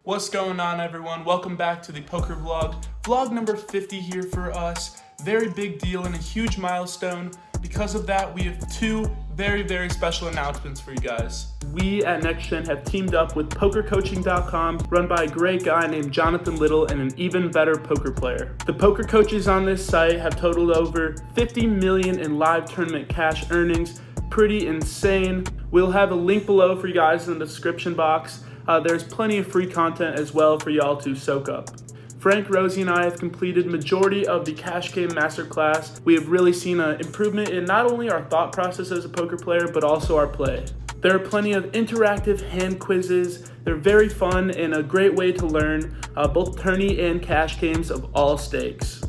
What's going on, everyone? Welcome back to the poker vlog. Vlog number 50 here for us. Very big deal and a huge milestone. Because of that, we have two very special announcements for you guys. We at NextGen have teamed up with PokerCoaching.com, run by a great guy named Jonathan Little and an even better poker player. The poker coaches on this site have totaled over 50 million in live tournament cash earnings. Pretty insane. We'll have a link below for you guys in the description box. There's plenty of free content as well for y'all to soak up. Frank, Rosie, and I have completed majority of the Cash Game Masterclass. We have really seen an improvement in not only our thought process as a poker player, but also our play. There are plenty of interactive hand quizzes. They're very fun and a great way to learn both tourney and cash games of all stakes.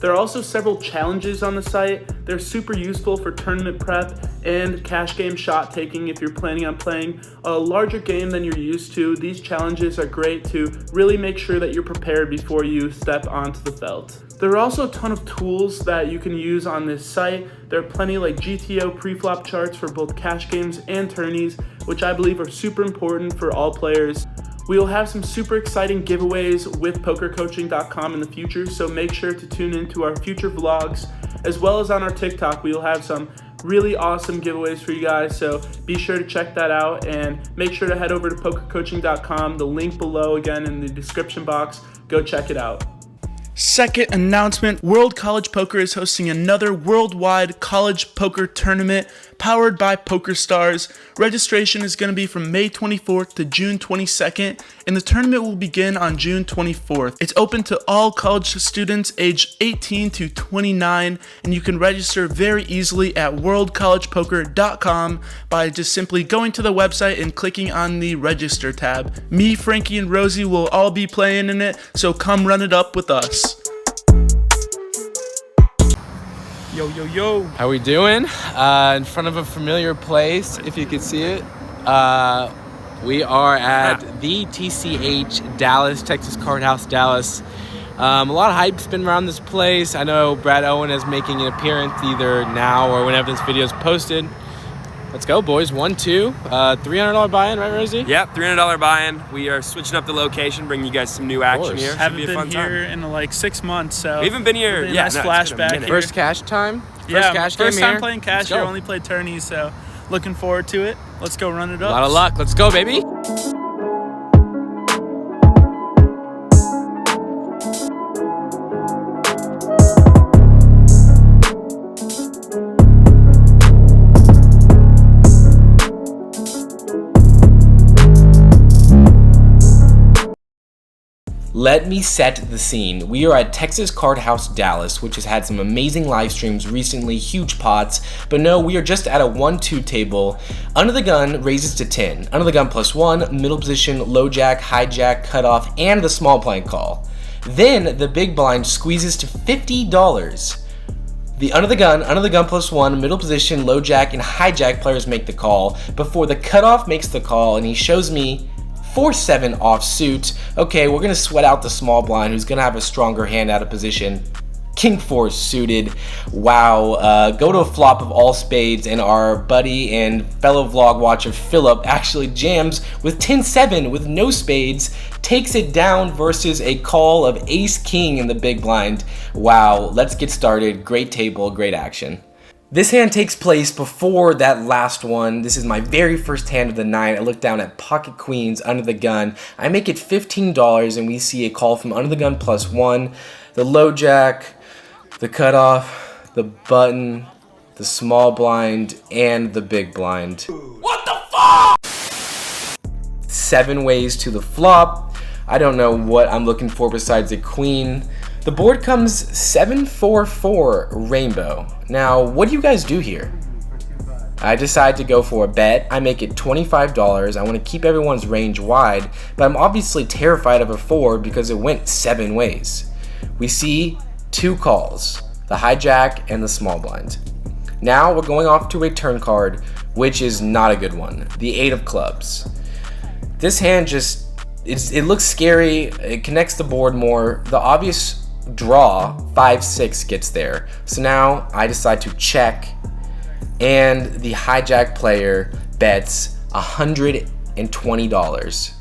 There are also several challenges on the site. They're super useful for tournament prep and cash game shot taking if you're planning on playing a larger game than you're used to. These challenges are great to really make sure that you're prepared before you step onto the felt. There are also a ton of tools that you can use on this site. There are plenty like GTO pre-flop charts for both cash games and tourneys, which I believe are super important for all players. We will have some super exciting giveaways with PokerCoaching.com in the future, so make sure to tune into our future vlogs, as well as on our TikTok. We will have some really awesome giveaways for you guys, so be sure to check that out and make sure to head over to PokerCoaching.com. The link below again in the description box. Go check it out. Second announcement, World College Poker is hosting another worldwide college poker tournament powered by PokerStars. Registration is going to be from May 24th to June 22nd, and the tournament will begin on June 24th. It's open to all college students aged 18 to 29, and you can register very easily at worldcollegepoker.com by just simply going to the website and clicking on the register tab. Me, Frankie, and Rosie will all be playing in it, so come run it up with us. Yo. How we doing? In front of a familiar place, if you could see it. We are at the TCH Dallas, Texas Card House, Dallas. A lot of hype's been around this place. I know Brad Owen is making an appearance either now or whenever this video is posted. Let's go, boys. 1-2. $300 buy-in, right, Rosie? Yep, $300 buy-in. We are switching up the location, bringing you guys some new action here. Haven't been here in like 6 months, so we haven't been here. Yeah, nice flashback here. First cash time. First time playing cash here. Only played tourneys, so looking forward to it. Let's go run it up. A lot of luck. Let's go, baby. Let me set the scene. We are at Texas Card House Dallas, which has had some amazing live streams recently, huge pots, but no, we are just at a 1-2 table. Under the gun raises to 10. Under the gun +1, middle position, low jack, hijack, cutoff, and the small blind call. Then the big blind squeezes to $50. The under the gun +1, middle position, low jack, and hijack players make the call before the cutoff makes the call, and he shows me 4-7 offsuit. Okay, we're gonna sweat out the small blind, who's gonna have a stronger hand out of position. King 4 suited. Wow. Go to a flop of all spades, and our buddy and fellow vlog watcher Philip actually jams with 10-7 with no spades, takes it down versus a call of ace king in the big blind. Wow. Let's get started. Great table, great action. This hand takes place before that last one. This is my very first hand of the night. I look down at pocket queens under the gun. I make it $15, and we see a call from under the gun +1, the low jack, the cutoff, the button, the small blind, and the big blind. What the fuck? 7 ways to the flop. I don't know what I'm looking for besides a queen. The board comes 7-4-4 rainbow. Now, what do you guys do here? I decide to go for a bet. I make it $25. I want to keep everyone's range wide, but I'm obviously terrified of a 4 because it went 7 ways. We see 2 calls, the hijack and the small blind. Now we're going off to a turn card, which is not a good one, the 8 of clubs. This hand just, it looks scary. It connects the board more. The obvious draw 5-6 gets there, so now I decide to check, and the hijack player bets $120.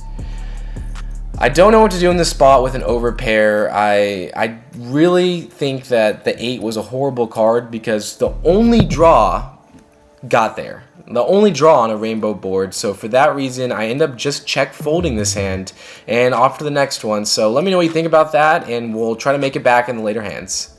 I don't know what to do in this spot with an overpair. I really think that the 8 was a horrible card because the only draw got there. The only draw on a rainbow board. So for that reason, I end up just check folding this hand and off to the next one. So let me know what you think about that, and we'll try to make it back in the later hands.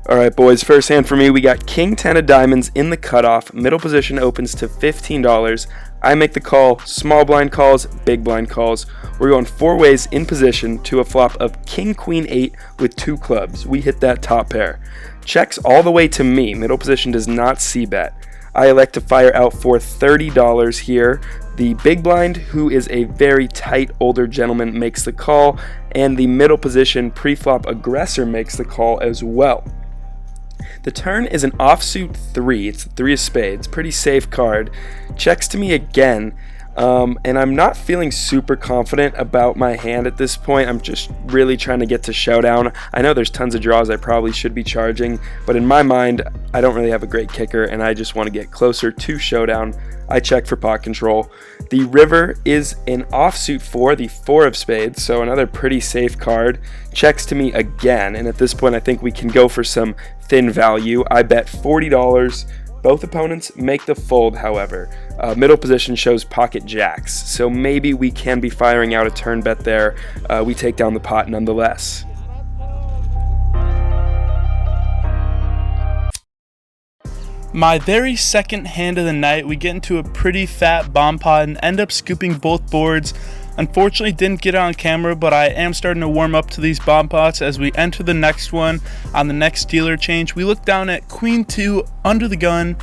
All right, boys, first hand for me, we got King 10 of diamonds in the cutoff. Middle position opens to $15. I make the call, small blind calls, big blind calls. We're going 4 ways in position to a flop of King Queen 8 with 2 clubs. We hit that top pair. Checks all the way to me. Middle position does not c-bet. I elect to fire out for $30 here. The big blind, who is a very tight older gentleman, makes the call, and the middle position pre-flop aggressor makes the call as well. The turn is an offsuit 3. It's the 3 of spades. Pretty safe card. Checks to me again. And I'm not feeling super confident about my hand at this point. I'm just really trying to get to showdown. I know there's tons of draws I probably should be charging, but in my mind, I don't really have a great kicker, and I just want to get closer to showdown. I check for pot control. The river is an offsuit 4, the 4 of spades, so another pretty safe card. Checks to me again, and at this point I think we can go for some thin value. I bet $40. Both opponents make the fold, however. Middle position shows pocket jacks, so maybe we can be firing out a turn bet there. We take down the pot nonetheless. My very second hand of the night, we get into a pretty fat bomb pot and end up scooping both boards. Unfortunately, didn't get it on camera, but I am starting to warm up to these bomb pots as we enter the next one. On the next dealer change, we look down at Queen 2 under the gun,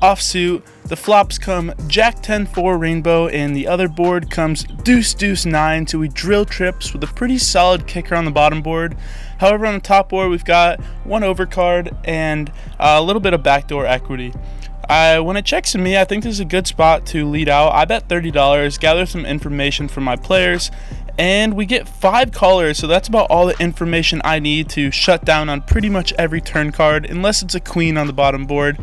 offsuit. The flops come Jack 10-4 rainbow, and the other board comes Deuce Deuce 9, so we drill trips with a pretty solid kicker on the bottom board. However, on the top board, we've got one overcard and a little bit of backdoor equity. When it checks to me, I think this is a good spot to lead out. I bet $30, gather some information from my players, and we get 5 callers, so that's about all the information I need to shut down on pretty much every turn card, unless it's a queen on the bottom board.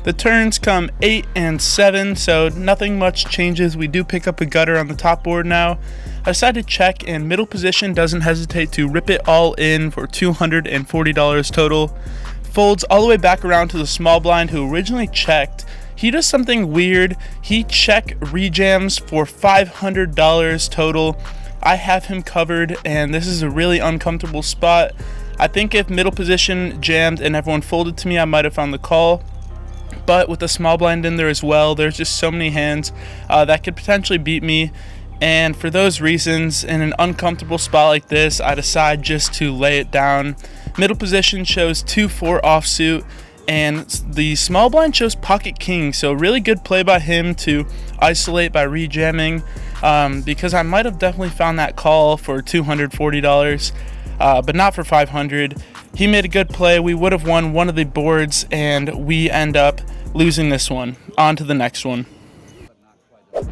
The turns come 8 and 7, so nothing much changes. We do pick up a gutter on the top board now. I decide to check, and middle position doesn't hesitate to rip it all in for $240 total. Folds all the way back around to the small blind who originally checked. He does something weird. He check rejams for $500 total. I have him covered, and this is a really uncomfortable spot. I think if middle position jammed and everyone folded to me, I might have found the call. But with the small blind in there as well, there's just so many hands that could potentially beat me. And for those reasons, in an uncomfortable spot like this, I decide just to lay it down. Middle position shows 2-4 offsuit, and the small blind shows pocket king, so really good play by him to isolate by rejamming, because I might have definitely found that call for $240, but not for $500. He made a good play. We would have won one of the boards, and we end up losing this one. On to the next one.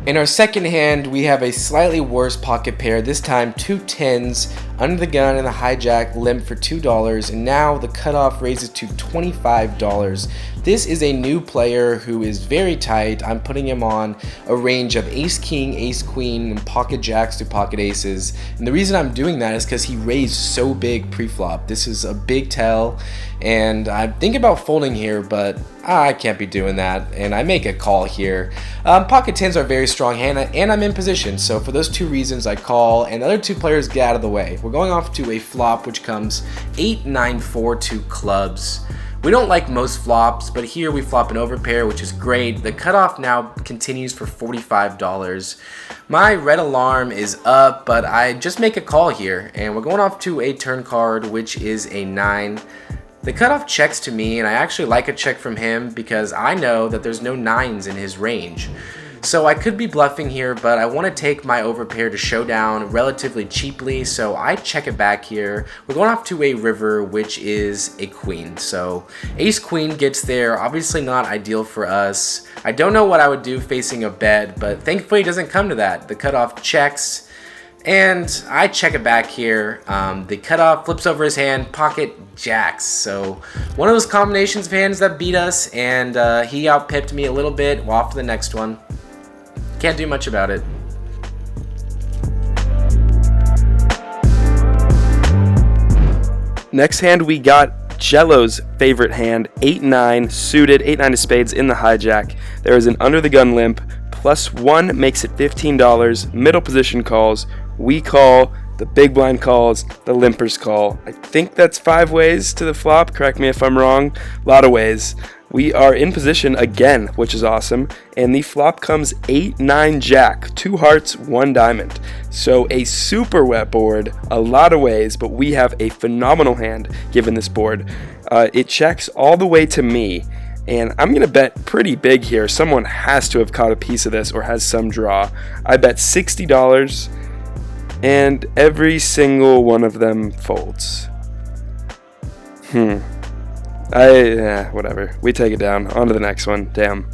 In our second hand, we have a slightly worse pocket pair, this time 2 10s, under the gun and the hijack limp for $2, and now the cutoff raises to $25. This is a new player who is very tight. I'm putting him on a range of ace king, ace queen, and pocket jacks to pocket aces, and the reason I'm doing that is because he raised so big pre-flop. This is a big tell, and I'm thinking about folding here, but I can't be doing that, and I make a call here. Pocket 10s are a very strong hand, and I'm in position, so for those 2 reasons I call, and the other 2 players get out of the way. We're going off to a flop which comes 8-9-4 to clubs. We don't like most flops, but here we flop an overpair, which is great. The cutoff now continues for $45. My red alarm is up, but I just make a call here, and we're going off to a turn card, which is a 9. The cutoff checks to me, and I actually like a check from him because I know that there's no 9s in his range. So I could be bluffing here, but I want to take my overpair to showdown relatively cheaply, so I check it back here. We're going off to a river, which is a queen. So ace queen gets there, obviously not ideal for us. I don't know what I would do facing a bet, but thankfully it doesn't come to that. The cutoff checks, and I check it back here. The cutoff flips over his hand, pocket jacks. So one of those combinations of hands that beat us, and he outpipped me a little bit. We're off to the next one. Can't do much about it. Next hand, we got Jello's favorite hand, 8-9 suited, 8-9 of spades in the hijack. There is an under the gun limp. +1 makes it $15. Middle position calls. We call. The big blind calls. The limpers call. I think that's 5 ways to the flop. Correct me if I'm wrong. A lot of ways. We are in position again, which is awesome. And the flop comes 8-9 jack. 2 hearts, 1 diamond. So a super wet board. A lot of ways, but we have a phenomenal hand given this board. It checks all the way to me. And I'm going to bet pretty big here. Someone has to have caught a piece of this or has some draw. I bet $60, and every single one of them folds. Whatever. We take it down. On to the next one. Damn.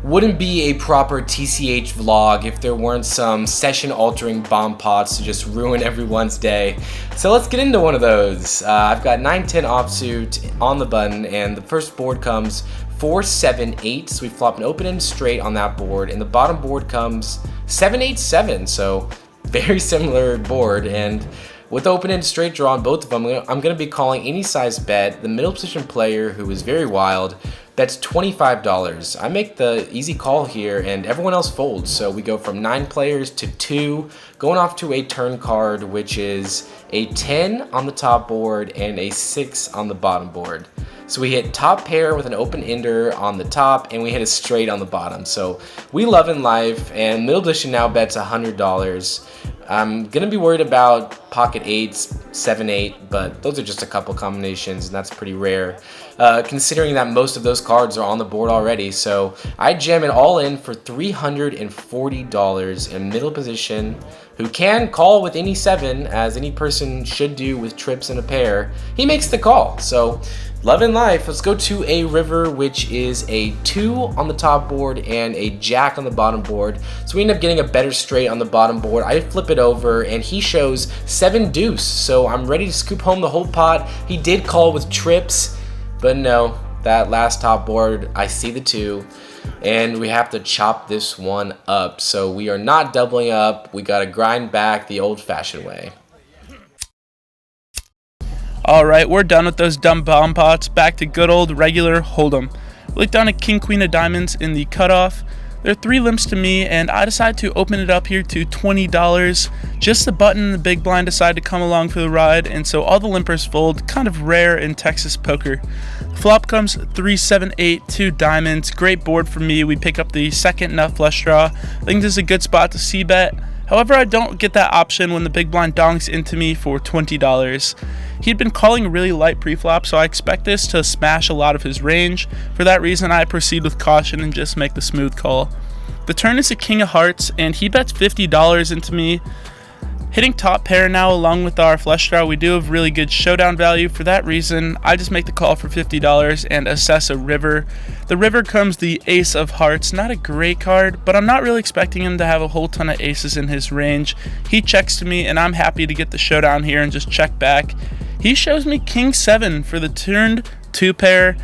Wouldn't be a proper TCH vlog if there weren't some session-altering bomb pots to just ruin everyone's day. So let's get into one of those. I've got 9-10 offsuit on the button, and the first board comes 4-7-8, so we flop an open-end straight on that board, and the bottom board comes 7-8-7, so very similar board, and with open-end straight draw on both of them, I'm going to be calling any size bet. The middle position player, who is very wild, bets $25. I make the easy call here, and everyone else folds. So we go from 9 players to 2, going off to a turn card, which is a 10 on the top board and a 6 on the bottom board. So we hit top pair with an open-ender on the top, and we hit a straight on the bottom. So we love in life, and middle position now bets $100. I'm going to be worried about pocket 8s, 7-8, but those are just a couple combinations, and that's pretty rare, considering that most of those cards are on the board already. So I jam it all in for $340 in middle position, who can call with any 7, as any person should do with trips in a pair. He makes the call. So love in life. Let's go to a river, which is a 2 on the top board and a jack on the bottom board. So we end up getting a better straight on the bottom board. I flip it over, and he shows 7 deuce. So I'm ready to scoop home the whole pot. He did call with trips, but no, that last top board, I see the 2, and we have to chop this one up. So we are not doubling up. We got to grind back the old-fashioned way. Alright, we're done with those dumb bomb pots. Back to good old regular hold'em. We look down at King Queen of Diamonds in the cutoff. There are 3 limps to me, and I decide to open it up here to $20. Just the button and the big blind decide to come along for the ride, and so all the limpers fold. Kind of rare in Texas poker. Flop comes 3-7-8, 2 diamonds. Great board for me. We pick up the second nut flush draw. I think this is a good spot to c-bet. However, I don't get that option when the big blind donks into me for $20. He'd been calling really light pre-flop, so I expect this to smash a lot of his range. For that reason, I proceed with caution and just make the smooth call. The turn is a king of hearts, and he bets $50 into me. Hitting top pair now along with our flush draw, we do have really good showdown value. For that reason, I just make the call for $50 and assess a river. The river comes the ace of hearts. Not a great card, but I'm not really expecting him to have a whole ton of aces in his range. He checks to me, and I'm happy to get the showdown here and just check back. He shows me king 7 for the turned 2 pair.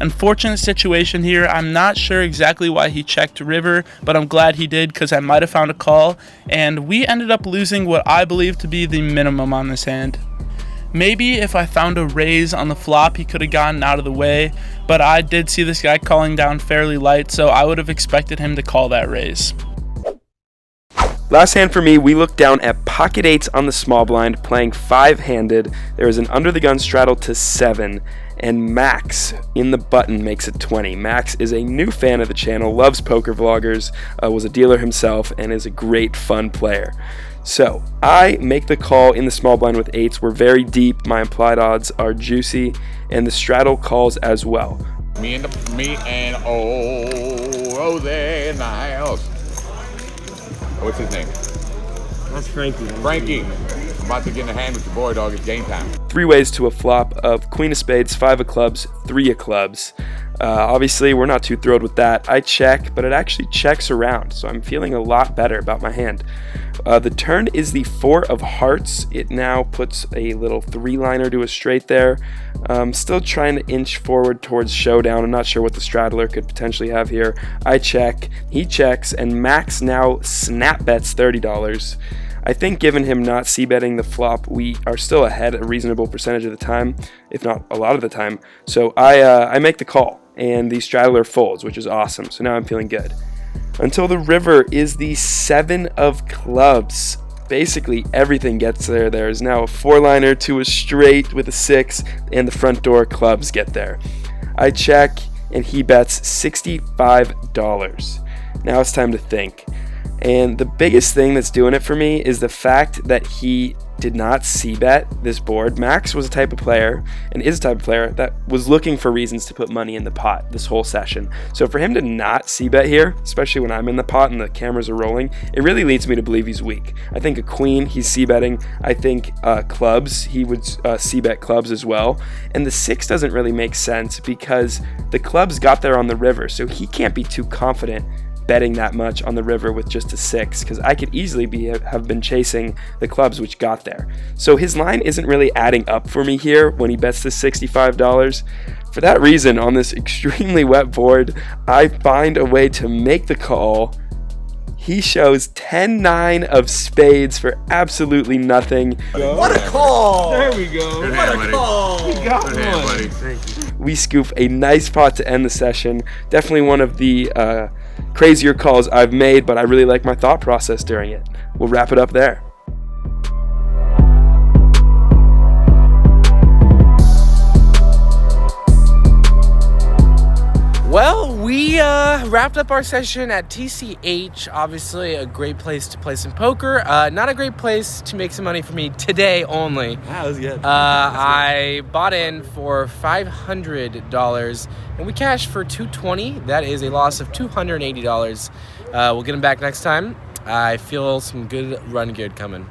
Unfortunate situation here. I'm not sure exactly why he checked river, but I'm glad he did because I might have found a call, and we ended up losing what I believe to be the minimum on this hand. Maybe if I found a raise on the flop, he could have gotten out of the way, but I did see this guy calling down fairly light, so I would have expected him to call that raise. Last hand for me, we look down at pocket 8s on the small blind, playing 5-handed. There is an under the gun straddle to 7, and Max in the button makes it 20. Max is a new fan of the channel, loves poker vloggers, was a dealer himself, and is a great fun player. So I make the call in the small blind with 8s. We're very deep. My implied odds are juicy, and the straddle calls as well. Me and there in the house. What's his name? That's Frankie. Frankie. I'm about to get in a hand with your boy, dog. It's game time. 3 ways to a flop of queen of spades, 5 of clubs, 3 of clubs. Obviously, we're not too thrilled with that. I check, but it actually checks around, so I'm feeling a lot better about my hand. The turn is the 4 of hearts. It now puts a little 3-liner to a straight there. Still trying to inch forward towards showdown. I'm not sure what the straddler could potentially have here. I check, he checks, and Max now snap bets $30. I think given him not c-betting the flop, we are still ahead a reasonable percentage of the time, if not a lot of the time. So I make the call, and the straddler folds, which is awesome. So now I'm feeling good. Until the river is the 7 of clubs. Basically everything gets there. There is now a 4-liner to a straight with a 6, and the front door clubs get there. I check, and he bets $65. Now it's time to think. And the biggest thing that's doing it for me is the fact that he did not c-bet this board. Max was a type of player, and is a type of player, that was looking for reasons to put money in the pot this whole session. So for him to not c-bet here, especially when I'm in the pot and the cameras are rolling, it really leads me to believe he's weak. I think a queen, he's c-betting. I think clubs, he would c-bet clubs as well. And the 6 doesn't really make sense because the clubs got there on the river, so he can't be too confident betting that much on the river with just a 6, because I could easily have been chasing the clubs which got there. So his line isn't really adding up for me here when he bets the $65. For that reason, on this extremely wet board, I find a way to make the call. He shows 10-9 of spades for absolutely nothing. What a call! There we go. What a call! We got one. Buddy. Thank you. We scoop a nice pot to end the session. Definitely one of the crazier calls I've made, but I really like my thought process during it. We'll wrap it up there. Well, we wrapped up our session at TCH. Obviously, a great place to play some poker. Not a great place to make some money for me today only. That was good. I bought in for $500 and we cashed for $220. That is a loss of $280. We'll get them back next time. I feel some good run good coming.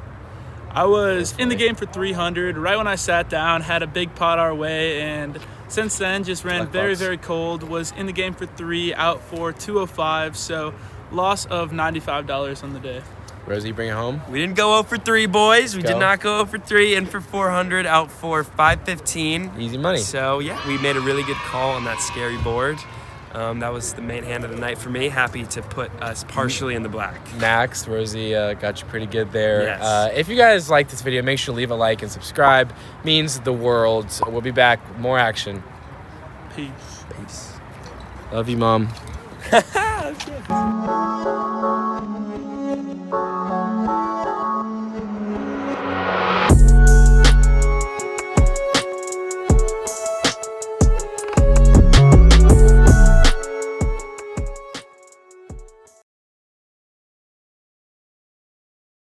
I was in the game for 300 right when I sat down, had a big pot our way, and since then just ran very cold. Was in the game for 3, out for 205, so loss of $95 on the day. Rosie, bring it home. We didn't go 0 for 3, boys. We Go. did not go 0 for 3. In for 400, out for 515. Easy money. So, yeah, we made a really good call on that scary board. That was the main hand of the night for me. Happy to put us partially in the black. Max, Rosie got you pretty good there. Yes. If you guys like this video, make sure to leave a like and subscribe. Means the world. We'll be back. More action. Peace. Love you, Mom.